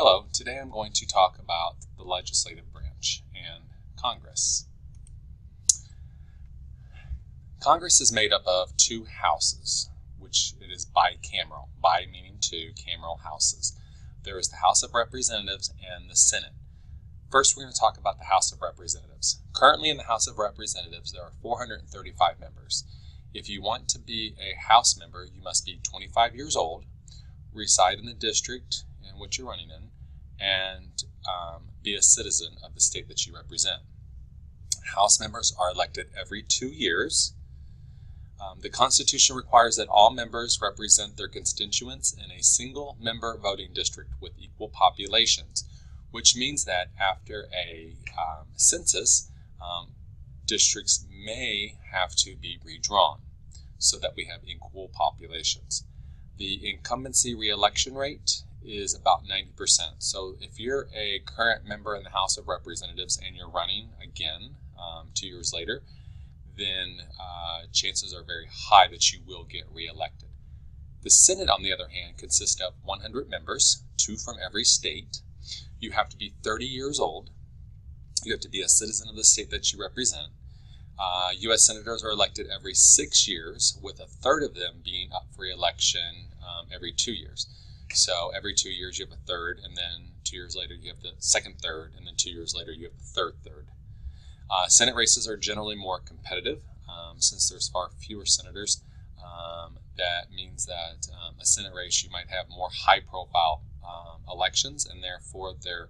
Hello, today I'm going to talk about the legislative branch and Congress. Congress is made up of two houses, which it is bicameral, bi meaning two, cameral houses. There is the House of Representatives and the Senate. First, we're going to talk about the House of Representatives. Currently in the House of Representatives, there are 435 members. If you want to be a House member, you must be 25 years old, reside in the district in which you're running in, and be a citizen of the state that you represent. House members are elected every 2 years. The Constitution requires that all members represent their constituents in a single member voting district with equal populations, which means that after a census, districts may have to be redrawn so that we have equal populations. The incumbency re-election rate is about 90%. So if you're a current member in the House of Representatives and you're running again 2 years later, then chances are very high that you will get re-elected. The Senate, on the other hand, consists of 100 members, 2 from every state. You have to be 30 years old. You have to be a citizen of the state that you represent. U.S. senators are elected every 6 years, with a third of them being up for re-election every 2 years. So every 2 years you have a third, and then 2 years later you have the second third, and then 2 years later you have the third third. Senate races are generally more competitive since there's far fewer senators. That means that a Senate race, you might have more high-profile elections, and therefore their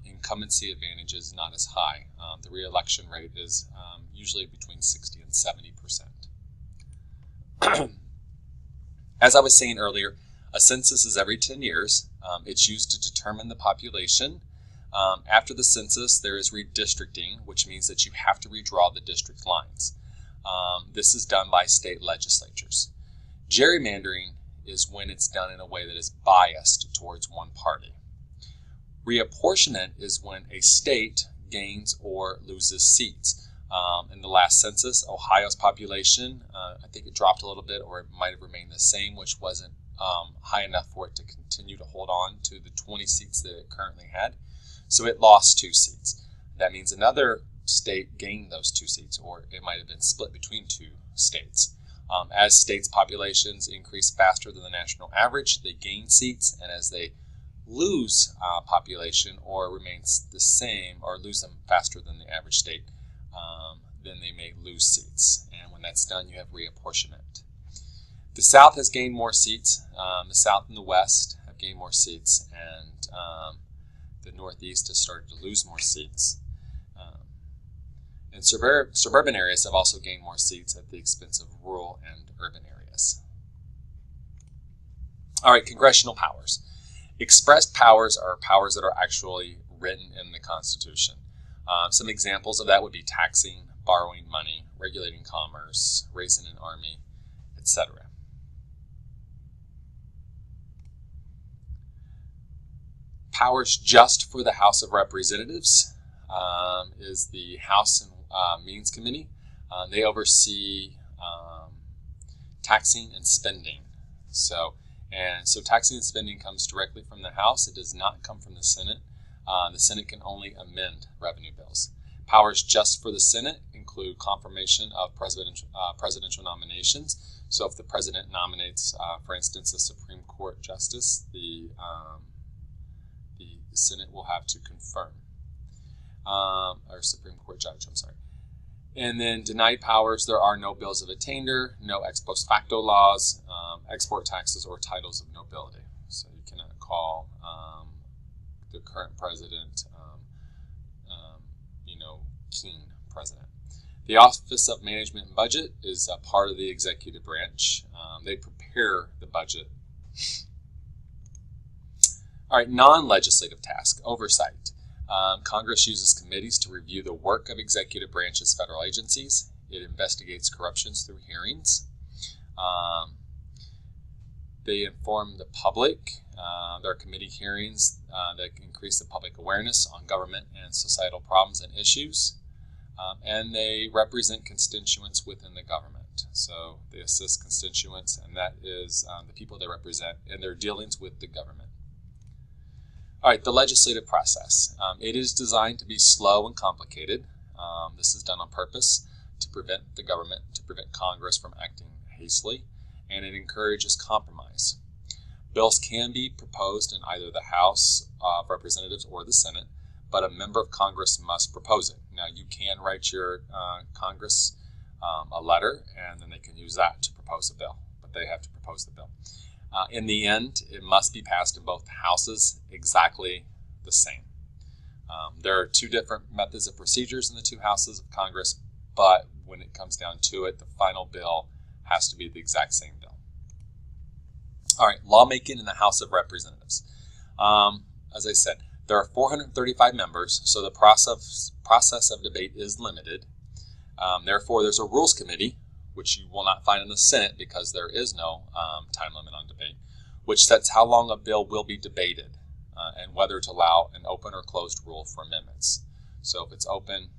incumbency advantage is not as high. The re-election rate is usually between 60 and 70%. As I was saying earlier, a census is every 10 years. It's used to determine the population. After the census, there is redistricting, which means that you have to redraw the district lines. This is done by state legislatures. Gerrymandering is when it's done in a way that is biased towards one party. Reapportionment is when a state gains or loses seats. In the last census, Ohio's population, I think it dropped a little bit, or it might have remained the same, which wasn't high enough for it to continue to hold on to the 20 seats that it currently had. So it lost 2 seats. That means another state gained those 2 seats, or it might have been split between 2 states. As states' populations increase faster than the national average, they gain seats, and as they lose population or remains the same or lose them faster than the average state, then they may lose seats. And when that's done, you have reapportionment. The South has gained more seats. The South and the West have gained more seats, and the Northeast has started to lose more seats. And suburban areas have also gained more seats at the expense of rural and urban areas. All right, congressional powers. Expressed powers are powers that are actually written in the Constitution. Some examples of that would be taxing, borrowing money, regulating commerce, raising an army, etc. Powers just for the House of Representatives is the House and Means Committee. They oversee taxing and spending. So taxing and spending comes directly from the House. It does not come from the Senate. The Senate can only amend revenue bills. Powers just for the Senate include confirmation of presidential nominations. So if the president nominates, for instance, a Supreme Court justice, the Senate will have to confirm, or Supreme Court judge, I'm sorry. And then denied powers, there are no bills of attainder, no ex post facto laws, export taxes, or titles of nobility. So you cannot call the current president, King President. The Office of Management and Budget is a part of the executive branch. They prepare the budget. All right, non-legislative task, oversight. Congress uses committees to review the work of executive branch's federal agencies. It investigates corruptions through hearings. They inform the public. There are committee hearings that increase the public awareness on government and societal problems and issues. And they represent constituents within the government. So they assist constituents, and that is the people they represent in their dealings with the government. All right, the legislative process. It is designed to be slow and complicated. This is done on purpose to prevent the government, to prevent Congress from acting hastily, and it encourages compromise. Bills can be proposed in either the House of Representatives or the Senate, but a member of Congress must propose it. Now, you can write your Congress a letter, and then they can use that to propose a bill, but they have to propose the bill. In the end, it must be passed in both houses exactly the same. There are two different methods of procedures in the two houses of Congress, but when it comes down to it, the final bill has to be the exact same bill. All right, lawmaking in the House of Representatives. As I said, there are 435 members, so the process of debate is limited. Therefore, there's a Rules Committee, which you will not find in the Senate because there is no time limit on debate, which sets how long a bill will be debated and whether to allow an open or closed rule for amendments. So if it's open,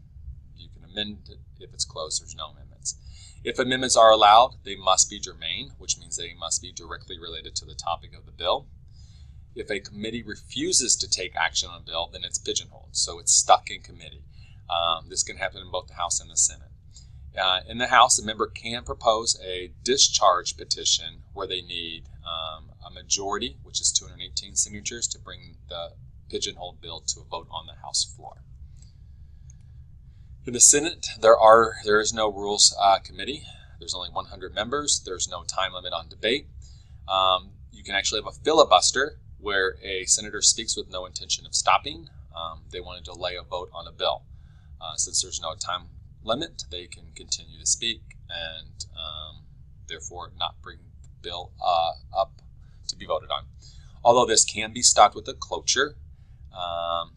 you can amend it. If it's closed, there's no amendments. If amendments are allowed, they must be germane, which means they must be directly related to the topic of the bill. If a committee refuses to take action on a bill, then it's pigeonholed, so it's stuck in committee. This can happen in both the House and the Senate. In the House, a member can propose a discharge petition where they need a majority, which is 218 signatures, to bring the pigeonholed bill to a vote on the House floor. In the Senate, there is no Rules Committee. There's only 100 members. There's no time limit on debate. You can actually have a filibuster where a senator speaks with no intention of stopping. They want to delay a vote on a bill. Since there's no time limit, they can continue to speak and therefore not bring the bill up to be voted on. Although this can be stopped with a cloture,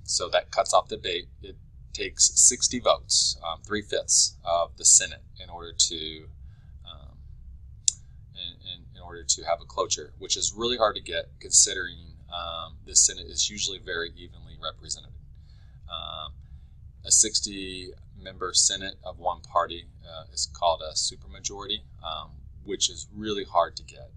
so that cuts off debate. It takes 60 votes, 3/5 of the Senate, in order to have a cloture, which is really hard to get considering the Senate is usually very evenly represented. A 60-member Senate of one party is called a supermajority, which is really hard to get.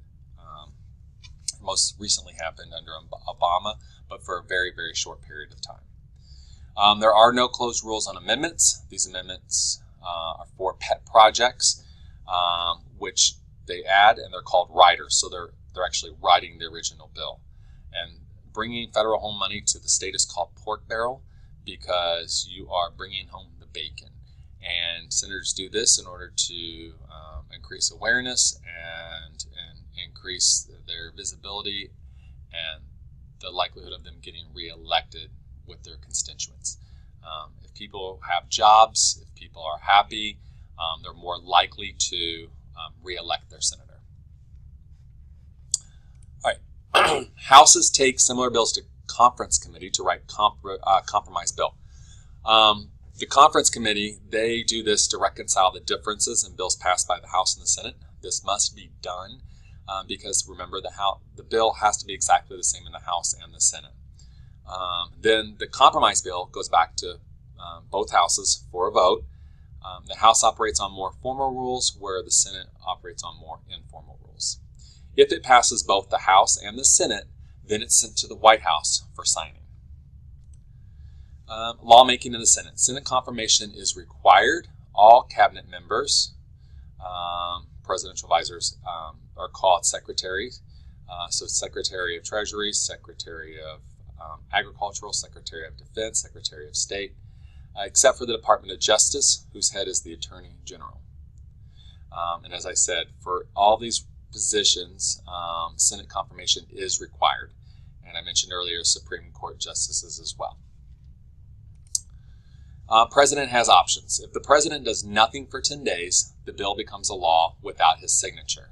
Most recently happened under Obama, but for a very, very short period of time. There are no closed rules on amendments. These amendments are for pet projects, which they add, and they're called riders. So they're actually riding the original bill. And bringing federal home money to the state is called pork barrel because you are bringing home the bacon. And senators do this in order to increase awareness and increase their visibility and the likelihood of them getting reelected with their constituents. If people have jobs, if people are happy, they're more likely to reelect their senator. All right, Houses take similar bills to conference committee to write compromise bill. The conference committee, they do this to reconcile the differences in bills passed by the House and the Senate. This must be done because remember the bill has to be exactly the same in the House and the Senate. Then the compromise bill goes back to both houses for a vote. The House operates on more formal rules where the Senate operates on more informal rules. If it passes both the House and the Senate, then it's sent to the White House for signing. Lawmaking in the Senate. Senate confirmation is required. All cabinet members, presidential advisors, are called secretaries. So Secretary of Treasury, Secretary of Agricultural, Secretary of Defense, Secretary of State, except for the Department of Justice, whose head is the Attorney General. And as I said, for all these positions, Senate confirmation is required. And I mentioned earlier Supreme Court justices as well. President has options. If the president does nothing for 10 days, the bill becomes a law without his signature.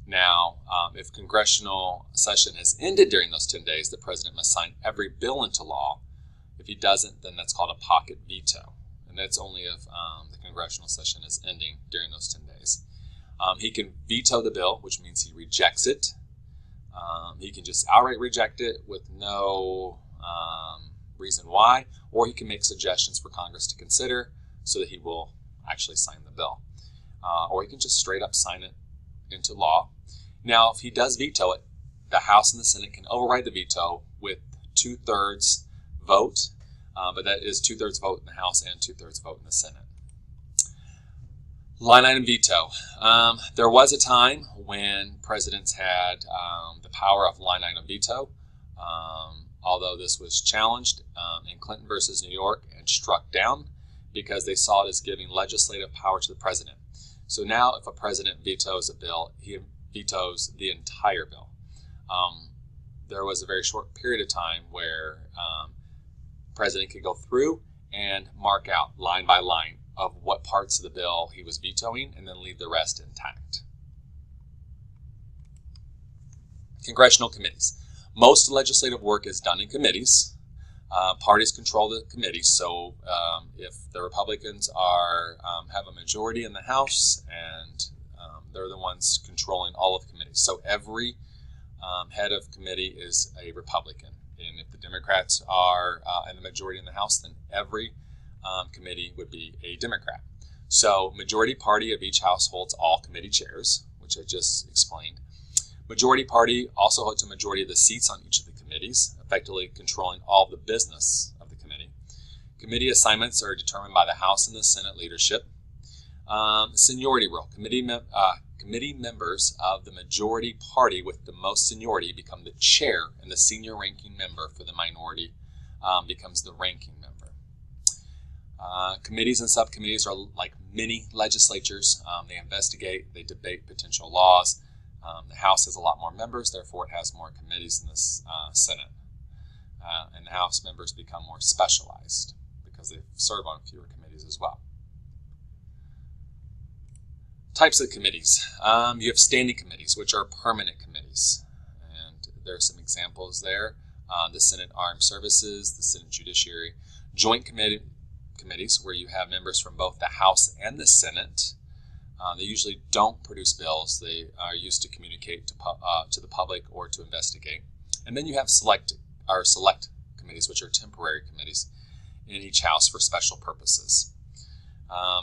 Now, if congressional session has ended during those 10 days, the president must sign every bill into law. If he doesn't, then that's called a pocket veto. And that's only if the congressional session is ending during those 10 days. He can veto the bill, which means he rejects it. He can just outright reject it with no reason why, or he can make suggestions for Congress to consider so that he will actually sign the bill. Or he can just straight up sign it into law. Now, if he does veto it, the House and the Senate can override the veto with 2/3 vote, but that is 2/3 vote in the House and 2/3 vote in the Senate. Line item veto. There was a time when presidents had the power of line item veto, although this was challenged in Clinton versus New York and struck down because they saw it as giving legislative power to the president. So now if a president vetoes a bill, he vetoes the entire bill. There was a very short period of time where the president could go through and mark out line by line of what parts of the bill he was vetoing and then leave the rest intact. Congressional committees. Most legislative work is done in committees. Parties control the committees, so if the Republicans have a majority in the House and they're the ones controlling all of the committees. So every head of committee is a Republican. And if the Democrats are in the majority in the House, then every committee would be a Democrat. So majority party of each House holds all committee chairs, which I just explained. Majority party also holds a majority of the seats on each of the committees, effectively controlling all the business of the committee. Committee assignments are determined by the House and the Senate leadership. Seniority rule. Committee members of the majority party with the most seniority become the chair, and the senior ranking member for the minority becomes the ranking member. Committees and subcommittees are like mini legislatures. They investigate, they debate potential laws. The House has a lot more members, therefore it has more committees than the Senate. And the House members become more specialized because they serve on fewer committees as well. Types of committees. You have standing committees, which are permanent committees. And there are some examples there. The Senate Armed Services, the Senate Judiciary. Joint committees, where you have members from both the House and the Senate. They usually don't produce bills. They are used to communicate to the public or to investigate. And then you have select committees, which are temporary committees in each House for special purposes.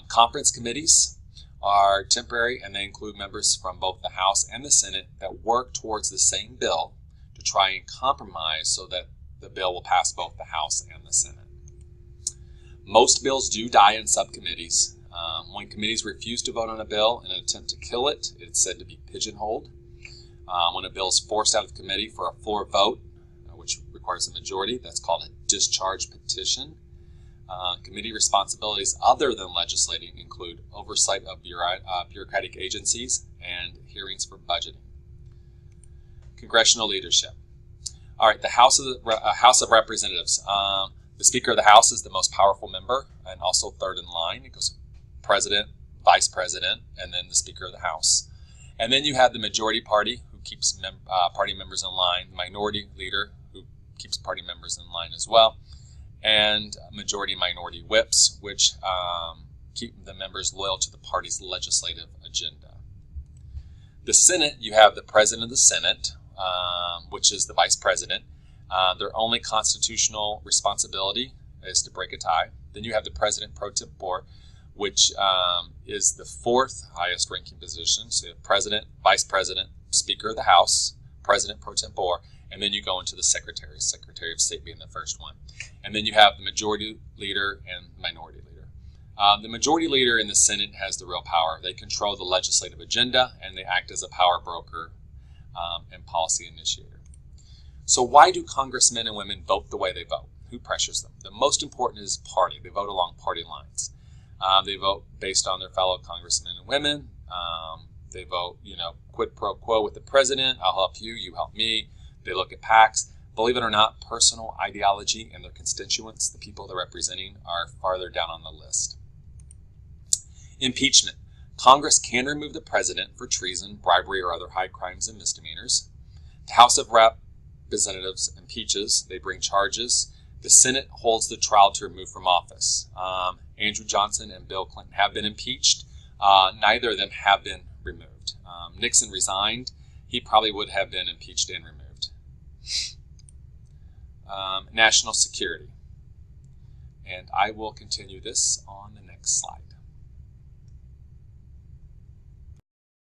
Conference committees are temporary, and they include members from both the House and the Senate that work towards the same bill to try and compromise so that the bill will pass both the House and the Senate. Most bills do die in subcommittees. When committees refuse to vote on a bill in an attempt to kill it, it's said to be pigeonholed. When a bill is forced out of committee for a floor vote, which requires a majority, that's called a discharge petition. Committee responsibilities other than legislating include oversight of bureaucratic agencies and hearings for budgeting. Congressional leadership. All right, the House of Representatives. The Speaker of the House is the most powerful member and also third in line. It goes President, Vice President, and then the Speaker of the House. And then you have the majority party, who keeps party members in line, minority leader, who keeps party members in line as well, and majority-minority whips, which keep the members loyal to the party's legislative agenda. The Senate, you have the President of the Senate, which is the Vice President. Their only constitutional responsibility is to break a tie. Then you have the President pro tempore, which is the fourth highest ranking position. So you have President, Vice President, Speaker of the House, President pro tempore, and then you go into the Secretary of State being the first one. And then you have the Majority Leader and Minority Leader. The Majority Leader in the Senate has the real power. They control the legislative agenda, and they act as a power broker and policy initiator. So why do congressmen and women vote the way they vote? Who pressures them? The most important is party. They vote along party lines. They vote based on their fellow congressmen and women. They vote, quid pro quo with the president. I'll help you, you help me. They look at PACs. Believe it or not, personal ideology and their constituents, the people they're representing, are farther down on the list. Impeachment. Congress can remove the president for treason, bribery, or other high crimes and misdemeanors. The House of Representatives impeaches. They bring charges. The Senate holds the trial to remove from office. Andrew Johnson and Bill Clinton have been impeached. Neither of them have been removed. Nixon resigned. He probably would have been impeached and removed. National security. And I will continue this on the next slide.